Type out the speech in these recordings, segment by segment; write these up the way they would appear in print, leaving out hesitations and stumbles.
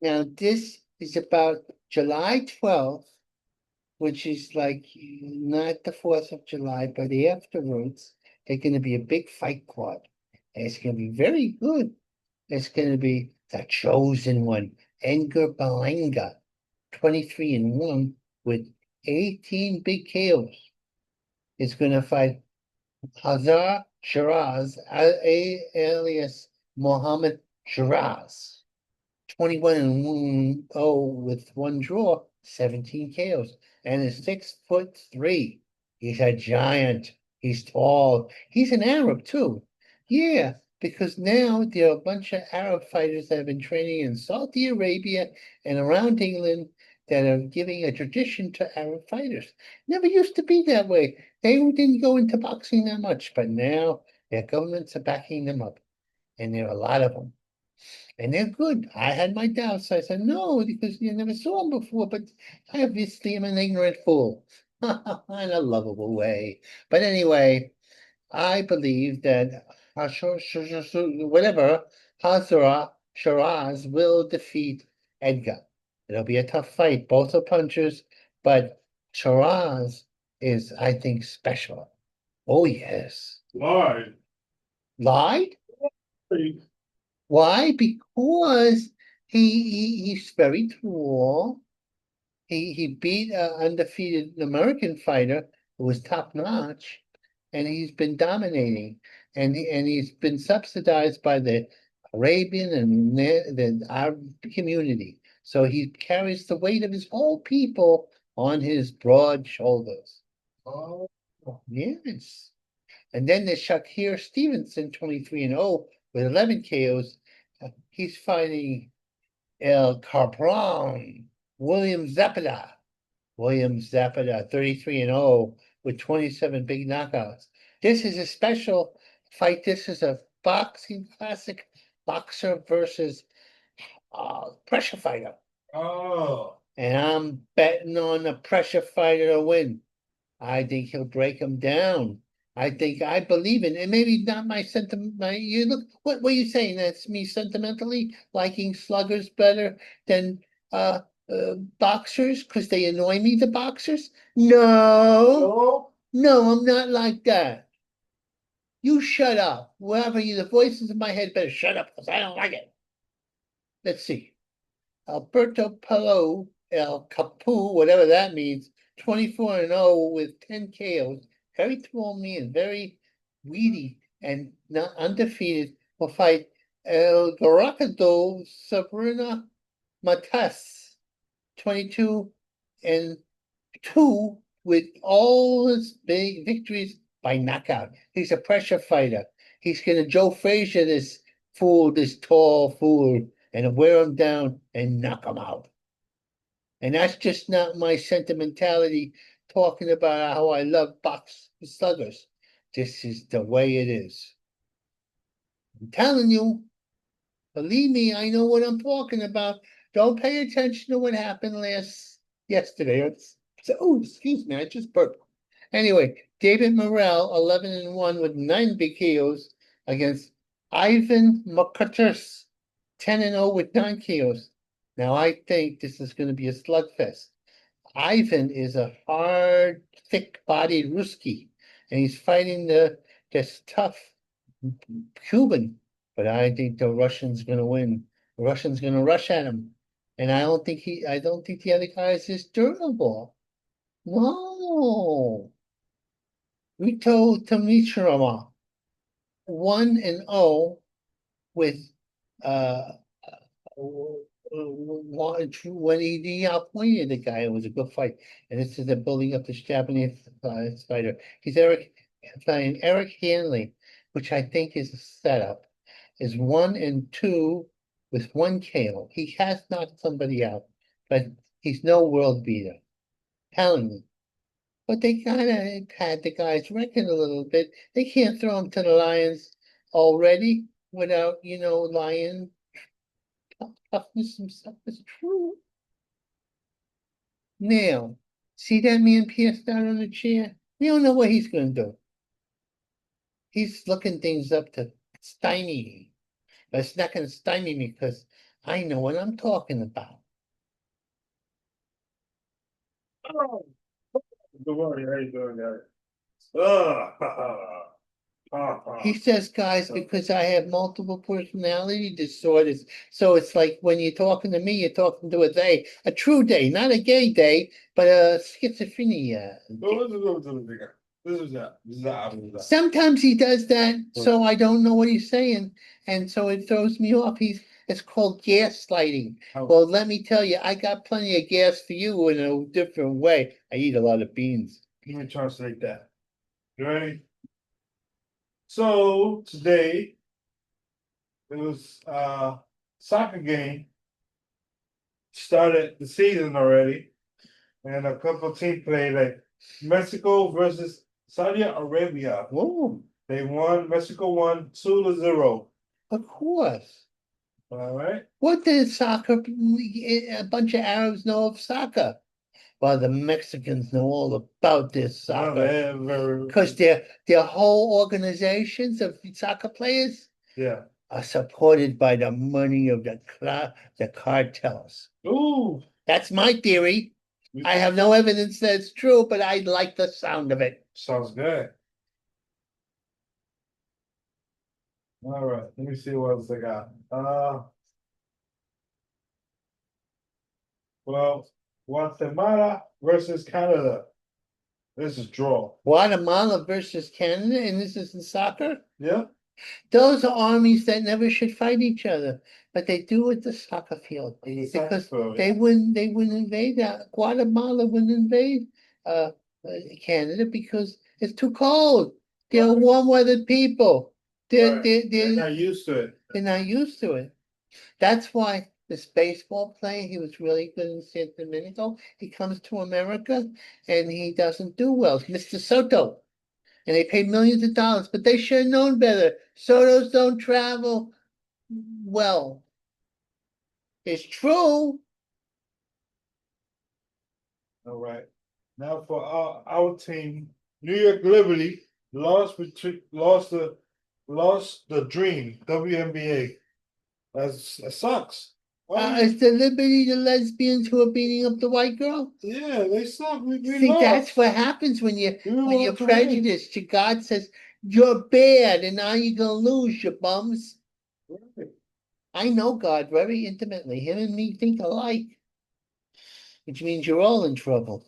Now, this is about July 12th, which is like not the 4th of July, but afterwards. There's going to be a big fight card. And it's going to be very good. It's going to be the chosen one, Edgar Berlanga, 23-1 with 18 big KOs. Is going to fight Hazar Shiraz, alias Mohammed Shiraz. 21-0 with one draw, 17 KOs, and is 6'3". He's a giant. He's tall. He's an Arab too. Yeah, because now there are a bunch of Arab fighters that have been training in Saudi Arabia and around England that are giving a tradition to Arab fighters. Never used to be that way. They didn't go into boxing that much, but now their governments are backing them up, and there are a lot of them. And they're good. I had my doubts. I said, no, because you never saw them before, but I obviously am an ignorant fool in a lovable way. But anyway, I believe that whatever, Hazara Shiraz will defeat Edgar. It'll be a tough fight. Both are punchers, but Shiraz is, I think, special. Oh, yes. Why? Lied? Why? Because he's very tall. He beat an undefeated American fighter who was top notch, and he's been dominating. And he's been subsidized by the Arabian and the Arab community. So he carries the weight of his whole people on his broad shoulders. Oh, Yes. And then there's Shakir Stevenson, 23-0 with 11 KOs. He's fighting El Capron, William Zapata. William Zapata, 33-0 with 27 big knockouts. This is a special fight. This is a boxing classic, boxer versus pressure fighter. oh, And I'm betting on the pressure fighter to win. I think he'll break him down. I believe in, and maybe not my sentiment. You look, what are you saying? That's me sentimentally liking sluggers better than boxers because they annoy me, the boxers? No, no. no, I'm not like that. You shut up. Whoever you, the voices in my head better shut up because I don't like it. Let's see. Alberto Palo El Capu, whatever that means, 24-0 with 10 KOs. Very tall man, very weedy and not undefeated. Will fight El Garacado Sabrina Matas, 22-2 with all his big victories by knockout. He's a pressure fighter. He's gonna Joe Frazier this fool, this tall fool, and wear him down and knock him out. And that's just not my sentimentality talking about how I love box sluggers. This is the way it is. I'm telling you, believe me, I know what I'm talking about. Don't pay attention to what happened yesterday. Oh, excuse me, I just burped. Anyway, David Morrell, 11-1 with 9 big KOs against Ivan Makatis, 10-0 with 9 KOs. Now I think this is going to be a slugfest. Ivan is a hard, thick-bodied Ruski, and he's fighting this tough Cuban. But I think the Russian's going to win. The Russian's going to rush at him, and I don't think the other guy is this durable. No, Rito Tamichirama, 1-0 with uh when he outpointed the guy, it was a good fight. And this is the building up this Japanese fighter. He's playing Eric Hanley, which I think is a setup, is 1-2 with 1 KO. He has knocked somebody out, but he's no world beater. Telling me. But they kind of had the guy's record a little bit. They can't throw him to the Lions already without, Lion toughness himself is true. Now, see that man passed out on the chair? We don't know what he's going to do. He's looking things up to stymie me. But it's not going to stymie me because I know what I'm talking about. Oh, good morning. How you doing, guys? Oh, He says, guys, because I have multiple personality disorders. So it's like when you're talking to me, you're talking to a they, a true they, not a gay they, but a schizophrenia. This is that. Sometimes he does that, so I don't know what he's saying, and so it throws me off. It's called gaslighting. Oh. Well, let me tell you, I got plenty of gas for you in a different way. I eat a lot of beans. Let me translate that. Right? So today it was soccer game. Started the season already. And a couple teams played like Mexico versus Saudi Arabia. Whoa, They won. Mexico won 2-0. of course. All right. What did soccer, a bunch of Arabs know of soccer? Well, the Mexicans know all about this No, soccer they're very because their whole organizations of soccer players yeah. are supported by the money of the cartels. Ooh, That's my theory. I have no evidence that it's true, but I like the sound of it. sounds good. All right, let me see what else I got. Well, Guatemala versus Canada. This is draw. Guatemala versus Canada, and this is in soccer. Yeah. Those are armies that never should fight each other, but they do at the soccer field because they wouldn't invade Guatemala wouldn't invade uh, Canada because it's too cold. They're Right. warm-weathered people. Right. They're not used to it. They're not used to it. That's why this baseball player, he was really good in San Domingo. He comes to America and he doesn't do well. Mr. Soto. And they paid millions of dollars, but they should have known better. Sotos don't travel well. It's true. All right. Now for our team, New York Liberty lost the dream, WNBA. That sucks. Is the Liberty the lesbians who are beating up the white girl? Yeah, they suck. We See, lost. that's what happens when We you're want to win. prejudiced. Your God says you're bad, and now you're gonna lose, you bums. Right. I know God very intimately. Him and me think alike, which means you're all in trouble.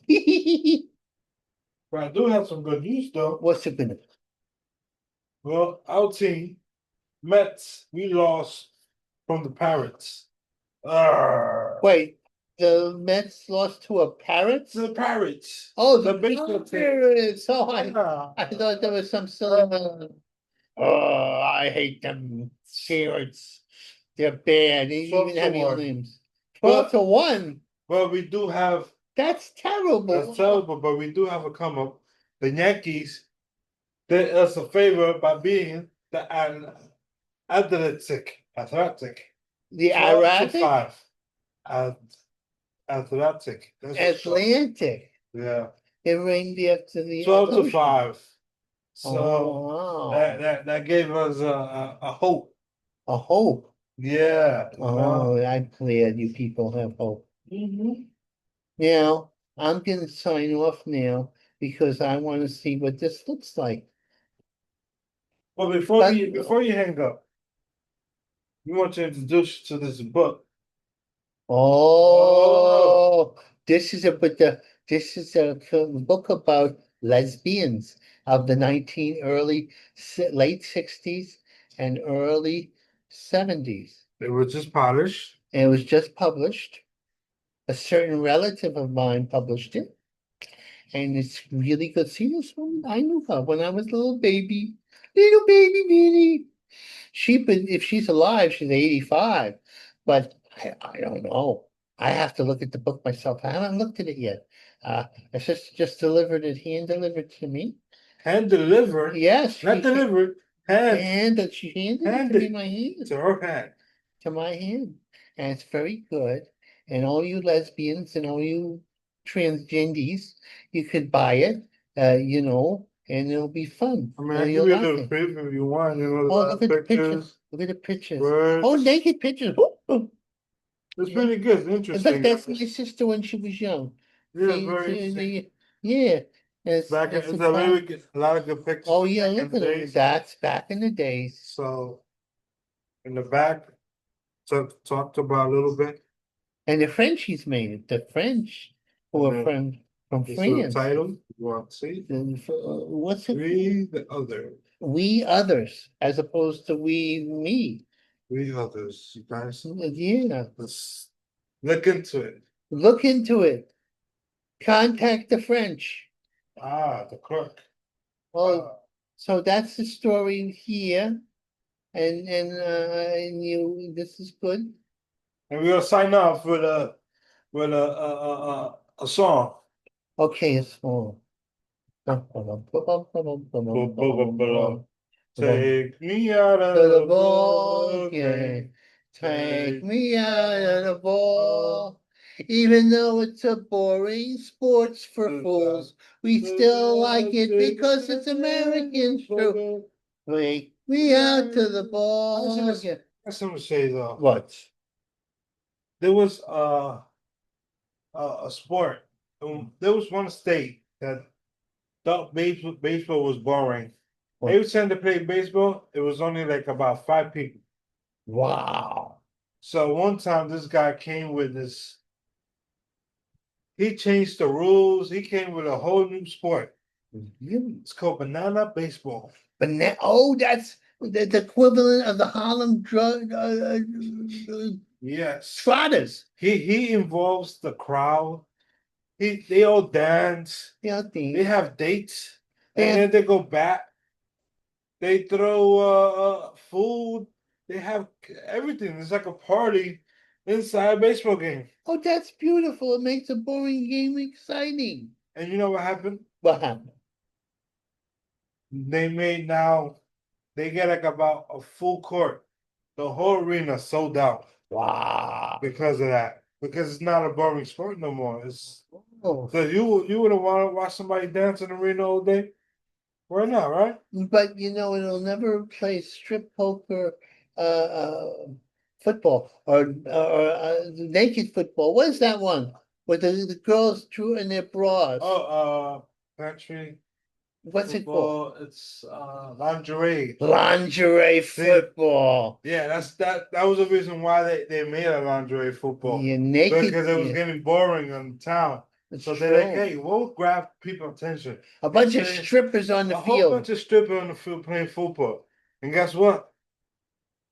But I do have some good news though. What's it gonna? Well, our team, Mets, we lost from the Pirates. Wait, the Mets lost to a Parrots? The Pirates. Oh, the the baseball team. Pirates. Oh, Yeah. I thought there was some silly one. Oh, I hate them Pirates. They're bad. They Twelve even to have your one. names. 12-1. But we do have That's terrible. that's terrible, but we do have a come up. The Yankees did us a favor by being the Athletic. The 12 to Arabic 5. Athletic. That's what it's called. Atlantic. Yeah. It rained after the 12 to ocean. 5. So Oh, wow. that gave us a hope. A hope. Yeah. Oh, I'm glad you people have hope. Mhm. Now, I'm gonna sign off now because I want to see what this looks like. But But- before you hang up, we want to introduce you to this book. Oh, this is a book about lesbians of the late 60s and early 70s. It was just polished. And it was just published. A certain relative of mine published it. And it's really good. See this woman? I knew her when I was a little baby. Little baby Minnie. If she's alive, she's 85. But I don't know. I have to look at the book myself. I haven't looked at it yet. My sister just delivered it, hand delivered to me. Hand delivered. Yes. Not delivered. She handed it to me in my hand. To her hand. To my hand. And it's very good. And all you lesbians and all you transgendies, you could buy it, and it'll be fun. I mean, And I you'll give you a like little it. preview if you want. Oh, look at the pictures. Look at the pictures. Words. Oh, naked pictures. It's pretty good, it's In interesting. fact, that's my sister when she was young. Yeah, She, very she, interesting. yeah, Back, it's it's a a time. very good, a lot of good pictures. Oh yeah, back in look the at them. days. That's back in the days. So in the back, talked about a little bit, And the Frenchies made it. The French who and are then from this is the France. title. You want to see? What's it? We the other. We others, as opposed to we me. We others. You guys, Yeah, let's look into it. look into it. Contact the French. Ah, the clerk. Well, Ah. so that's the story here, and you. This is good. And we're gonna sign off with a song. Okay, it's small. Take me out To of the the ball ball game. game. Take Take me me out out of of the the ball. ball. Even though it's a boring sports for fools, we still like it because it's American true. Take me out to the ball game. That's something to say though. What? There was a sport. There was one state that thought baseball was boring. What? Every time they played baseball, it was only like about 5 people. Wow. So one time this guy came with this, he changed the rules. He came with a whole new sport. Really? It's called banana baseball. But now, oh, that's the equivalent of the Harlem drug Yes. trotters. He involves the crowd. They all dance. Yeah, They have dates. And Yeah. then they go back. They throw food. They have everything. It's like a party inside a baseball game. Oh, that's beautiful. It makes a boring game exciting. And you know what happened? What happened? They made now, they get like about a full court. The whole arena sold out Wow. because of that. Because it's not a boring sport no more. It's Oh. so you wouldn't want to watch somebody dance in the arena all day? Why not, right? But you know, it'll never play strip poker, football naked football. What is that one? Where the girls drew in their bras. Oh, country What's it called? football. It's lingerie. Lingerie football. Yeah, that was the reason why they made a lingerie football. Yeah, naked. Because it was Yeah, getting boring in town. it's So they're like, true. hey, we'll grab people's attention. A bunch of Say, strippers on the a whole field. bunch of strippers on the field playing football. And guess what?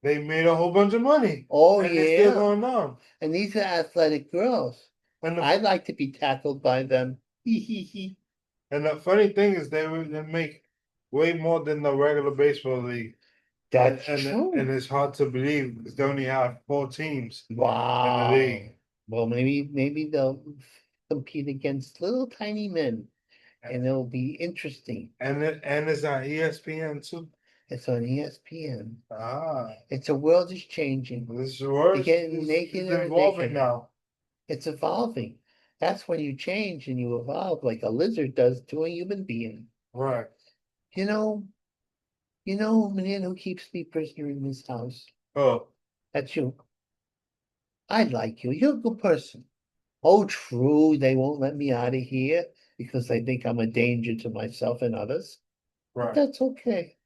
They made a whole bunch of money. Oh And it's still yeah. going on. And these are athletic girls. And I'd like to be tackled by them. and the funny thing is they make way more than the regular baseball league. That's and true. and it's hard to believe because they only have 4 teams in the Wow. league. Well, maybe they'll compete against little tiny men, and it'll be interesting. And it's on ESPN too. It's on ESPN. Ah, It's a world is changing. this world getting naked is or evolving naked. now. It's evolving. That's when you change and you evolve like a lizard does to a human being. Right. You know, a man who keeps me prisoner in this house. Oh, That's you. I like you. You're a good person. Oh, true. They won't let me out of here because they think I'm a danger to myself and others. But right. that's okay.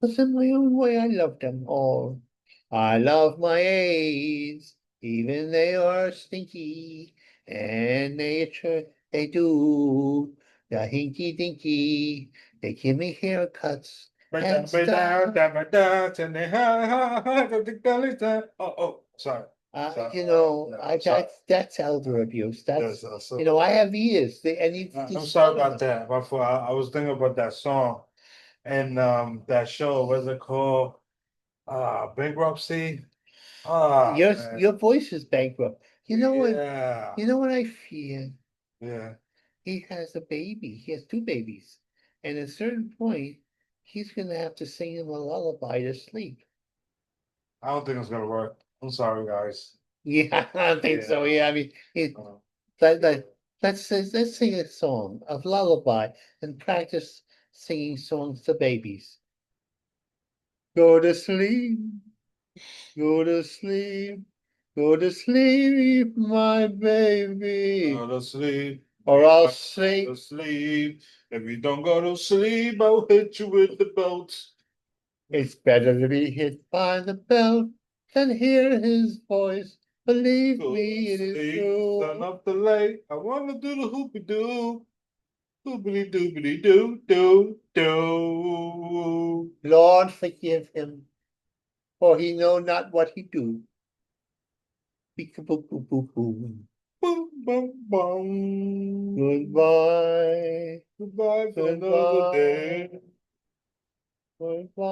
Because in my own way, I love them all. I love my aides, even they are stinky, and they do the hinky dinky. They give me haircuts and stuff. Oh, sorry. That's elder abuse. That's Yes, I have ears. I'm sorry about that. Before I was thinking about that song and that show. What's it called? Bankruptcy. Your voice is bankrupt. Yeah. You know what I fear? Yeah. He has a baby. He has two babies. And at a certain point, he's gonna have to sing him a lullaby to sleep. I don't think it's gonna work. I'm sorry, guys. Yeah, I don't think so. Yeah, I mean, Uh, let, let, let's sing a song of lullaby and practice singing songs to babies. Go to sleep, go to sleep. Go to sleep, my baby, Go to sleep. or I'll Go say to sleep. If you don't go to sleep, I'll hit you with the boat. it's better to be hit by the bell than hear his voice. Believe Go me, to it is sleep. Turn true. up the light. I wanna do the hoopy doo. Hoopity doopity doo doo doo. Lord, forgive him, for he know not what he do. Peek-a-boo-boo-boo-boo. Boom boom boom. Goodbye, Goodbye for another goodbye, day. goodbye.